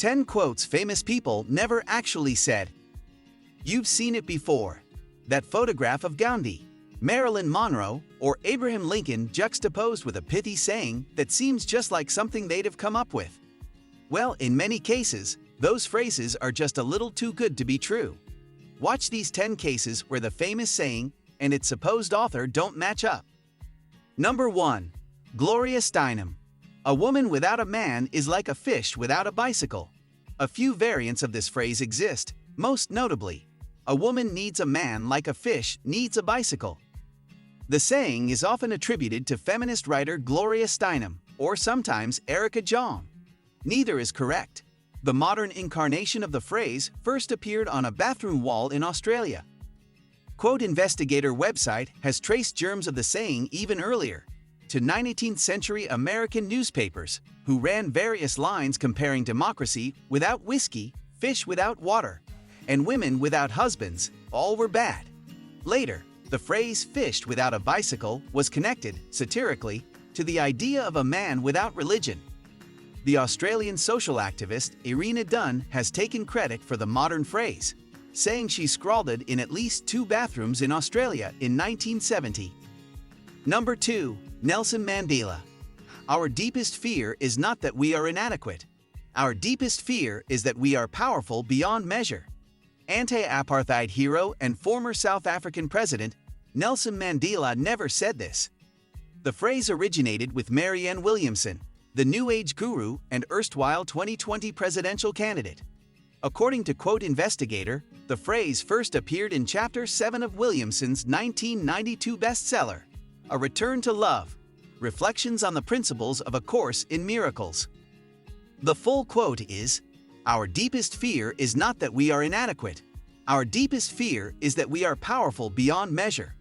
10 quotes famous people never actually said. You've seen it before. That photograph of Gandhi, Marilyn Monroe, or Abraham Lincoln juxtaposed with a pithy saying that seems just like something they'd have come up with. Well, in many cases, those phrases are just a little too good to be true. Watch these 10 cases where the famous saying and its supposed author don't match up. Number 1. Gloria Steinem. A woman without a man is like a fish without a bicycle. A few variants of this phrase exist, most notably, a woman needs a man like a fish needs a bicycle. The saying is often attributed to feminist writer Gloria Steinem, or sometimes Erica Jong. Neither is correct. The modern incarnation of the phrase first appeared on a bathroom wall in Australia. Quote Investigator website has traced germs of the saying even earlier, to 19th century American newspapers, who ran various lines comparing democracy without whiskey, fish without water, and women without husbands, all were bad. Later, the phrase fished without a bicycle was connected, satirically, to the idea of a man without religion. The Australian social activist Irina Dunn has taken credit for the modern phrase, saying she scrawled it in at least 2 bathrooms in Australia in 1970. Number 2. Nelson Mandela. Our deepest fear is not that we are inadequate. Our deepest fear is that we are powerful beyond measure. Anti-apartheid hero and former South African president Nelson Mandela never said this. The phrase originated with Marianne Williamson, the New Age guru and erstwhile 2020 presidential candidate. According to Quote Investigator, the phrase first appeared in Chapter 7 of Williamson's 1992 bestseller, A Return to Love, Reflections on the Principles of A Course in Miracles. The full quote is, "Our deepest fear is not that we are inadequate. Our deepest fear is that we are powerful beyond measure.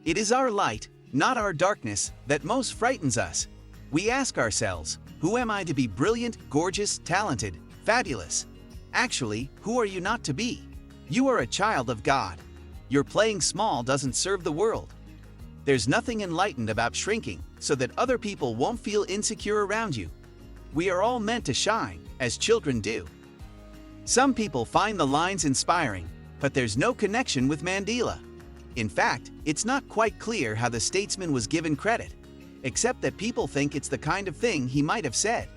It is our light, not our darkness, that most frightens us. We ask ourselves, who am I to be brilliant, gorgeous, talented, fabulous? Actually, who are you not to be? You are a child of God. Your playing small doesn't serve the world. There's nothing enlightened about shrinking so that other people won't feel insecure around you. We are all meant to shine, as children do." Some people find the lines inspiring, but there's no connection with Mandela. In fact, it's not quite clear how the statesman was given credit, except that people think it's the kind of thing he might have said.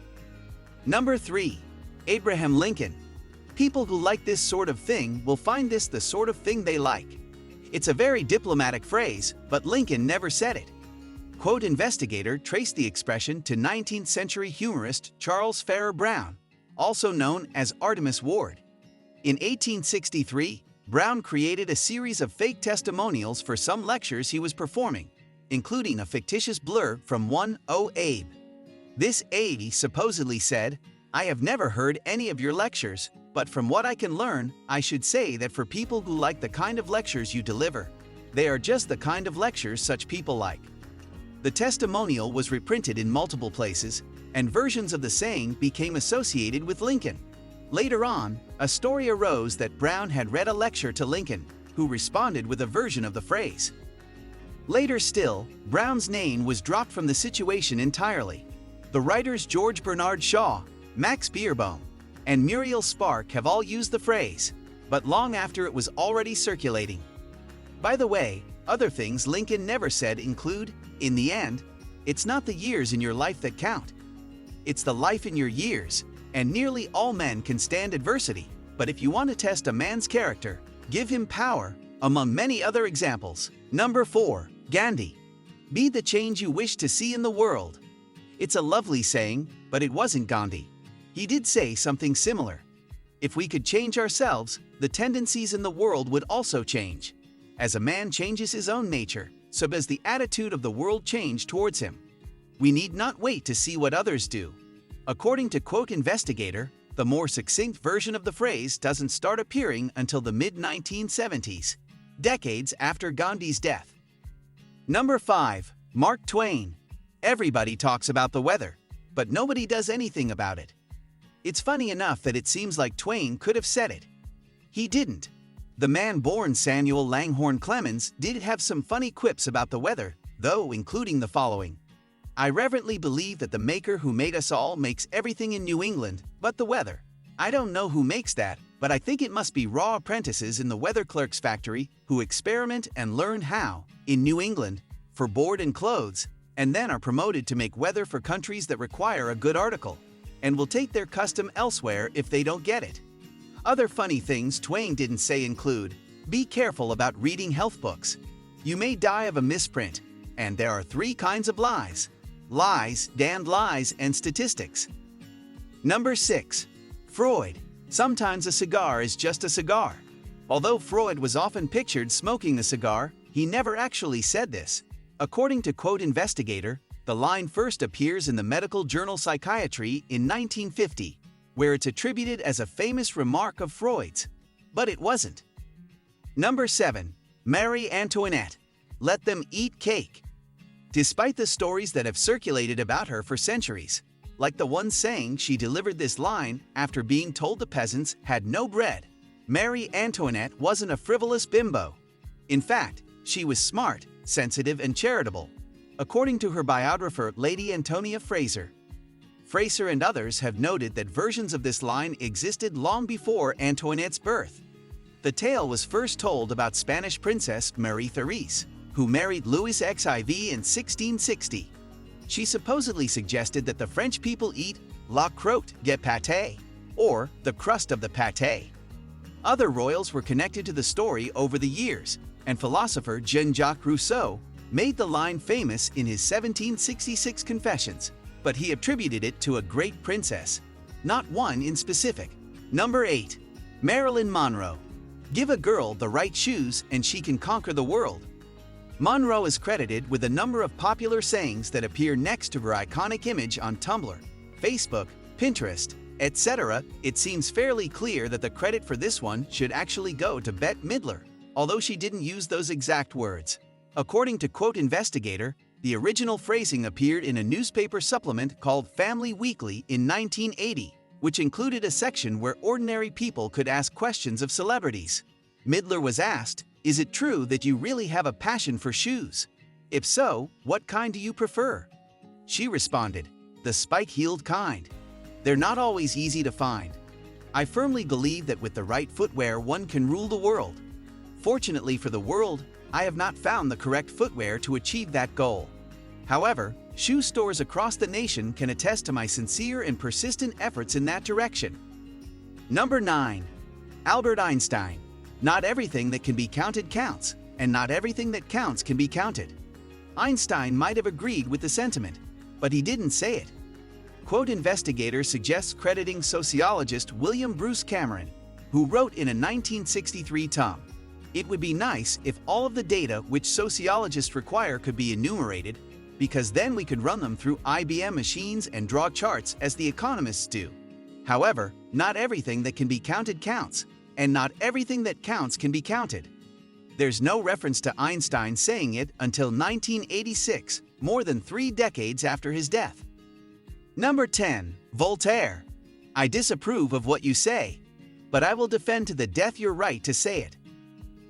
Number 3. Abraham Lincoln. People who like this sort of thing will find this the sort of thing they like. It's a very diplomatic phrase, but Lincoln never said it. Quote Investigator traced the expression to 19th century humorist Charles Farrar Brown, also known as Artemus Ward. In 1863, Brown created a series of fake testimonials for some lectures he was performing, including a fictitious blur from one Abe. This Abe supposedly said, "I have never heard any of your lectures, but from what I can learn, I should say that for people who like the kind of lectures you deliver, they are just the kind of lectures such people like." The testimonial was reprinted in multiple places, and versions of the saying became associated with Lincoln. Later on, a story arose that Brown had read a lecture to Lincoln, who responded with a version of the phrase. Later still, Brown's name was dropped from the situation entirely. The writers George Bernard Shaw, Max Beerbohm, and Muriel Spark have all used the phrase, but long after it was already circulating. By the way, other things Lincoln never said include, in the end, it's not the years in your life that count. It's the life in your years, and nearly all men can stand adversity, but if you want to test a man's character, give him power, among many other examples. Number 4. Gandhi. Be the change you wish to see in the world. It's a lovely saying, but it wasn't Gandhi. He did say something similar. If we could change ourselves, the tendencies in the world would also change. As a man changes his own nature, so does the attitude of the world change towards him. We need not wait to see what others do. According to Quote Investigator, the more succinct version of the phrase doesn't start appearing until the mid-1970s, decades after Gandhi's death. Number 5. Mark Twain. Everybody talks about the weather, but nobody does anything about it. It's funny enough that it seems like Twain could have said it. He didn't. The man born Samuel Langhorne Clemens did have some funny quips about the weather, though, including the following. "I reverently believe that the Maker who made us all makes everything in New England but the weather. I don't know who makes that, but I think it must be raw apprentices in the weather clerk's factory who experiment and learn how, in New England, for board and clothes, and then are promoted to make weather for countries that require a good article, and will take their custom elsewhere if they don't get it. Other funny things Twain didn't say include, be careful about reading health books. You may die of a misprint, and there are 3 kinds of lies. Lies, damned lies, and statistics. Number 6. Freud. Sometimes a cigar is just a cigar. Although Freud was often pictured smoking the cigar, he never actually said this. According to Quote Investigator, the line first appears in the medical journal Psychiatry in 1950, where it's attributed as a famous remark of Freud's. But it wasn't. Number 7. Marie Antoinette. Let them eat cake. Despite the stories that have circulated about her for centuries, like the one saying she delivered this line after being told the peasants had no bread, Marie Antoinette wasn't a frivolous bimbo. In fact, she was smart, sensitive, and charitable, according to her biographer Lady Antonia Fraser. Fraser and others have noted that versions of this line existed long before Antoinette's birth. The tale was first told about Spanish princess Marie Therese, who married Louis XIV in 1660. She supposedly suggested that the French people eat la croûte de pâté, or the crust of the pâté. Other royals were connected to the story over the years, and philosopher Jean-Jacques Rousseau made the line famous in his 1766 Confessions, but he attributed it to a great princess, not one in specific. Number 8. Marilyn Monroe. Give a girl the right shoes and she can conquer the world. Monroe is credited with a number of popular sayings that appear next to her iconic image on Tumblr, Facebook, Pinterest, etc. It seems fairly clear that the credit for this one should actually go to Bette Midler, although she didn't use those exact words. According to Quote Investigator, the original phrasing appeared in a newspaper supplement called Family Weekly in 1980, which included a section where ordinary people could ask questions of celebrities. Midler was asked, "Is it true that you really have a passion for shoes? If so, what kind do you prefer?" She responded, "The spike-heeled kind. They're not always easy to find. I firmly believe that with the right footwear one can rule the world. Fortunately for the world, I have not found the correct footwear to achieve that goal. However, shoe stores across the nation can attest to my sincere and persistent efforts in that direction." Number 9. Albert Einstein. Not everything that can be counted counts, and not everything that counts can be counted. Einstein might have agreed with the sentiment, but he didn't say it. Quote Investigator suggests crediting sociologist William Bruce Cameron, who wrote in a 1963 tome, "It would be nice if all of the data which sociologists require could be enumerated, because then we could run them through IBM machines and draw charts as the economists do. However, not everything that can be counted counts, and not everything that counts can be counted." There's no reference to Einstein saying it until 1986, more than 3 decades after his death. Number 10. Voltaire. I disapprove of what you say, but I will defend to the death your right to say it.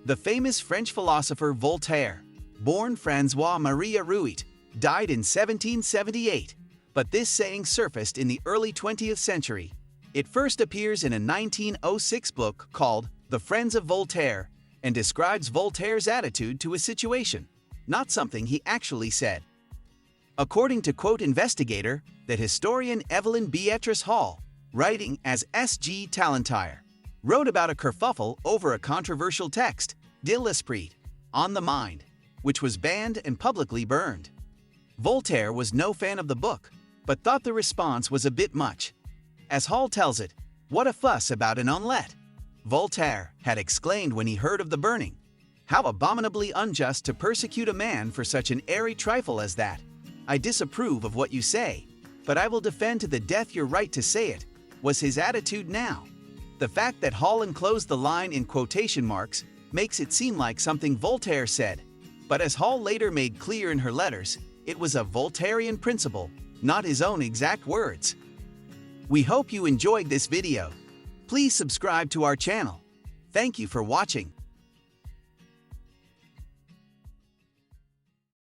The famous French philosopher Voltaire, born François-Marie Arouet, died in 1778, but this saying surfaced in the early 20th century. It first appears in a 1906 book called The Friends of Voltaire and describes Voltaire's attitude to a situation, not something he actually said. According to Quote Investigator, that historian Evelyn Beatrice Hall, writing as S.G. Talentire, wrote about a kerfuffle over a controversial text, De l'Esprit, On the Mind, which was banned and publicly burned. Voltaire was no fan of the book, but thought the response was a bit much. As Hall tells it, "What a fuss about an omelette," Voltaire had exclaimed when he heard of the burning. "How abominably unjust to persecute a man for such an airy trifle as that. I disapprove of what you say, but I will defend to the death your right to say it," was his attitude now. The fact that Hall enclosed the line in quotation marks makes it seem like something Voltaire said, but as Hall later made clear in her letters, it was a Voltairean principle, not his own exact words. We hope you enjoyed this video. Please subscribe to our channel. Thank you for watching.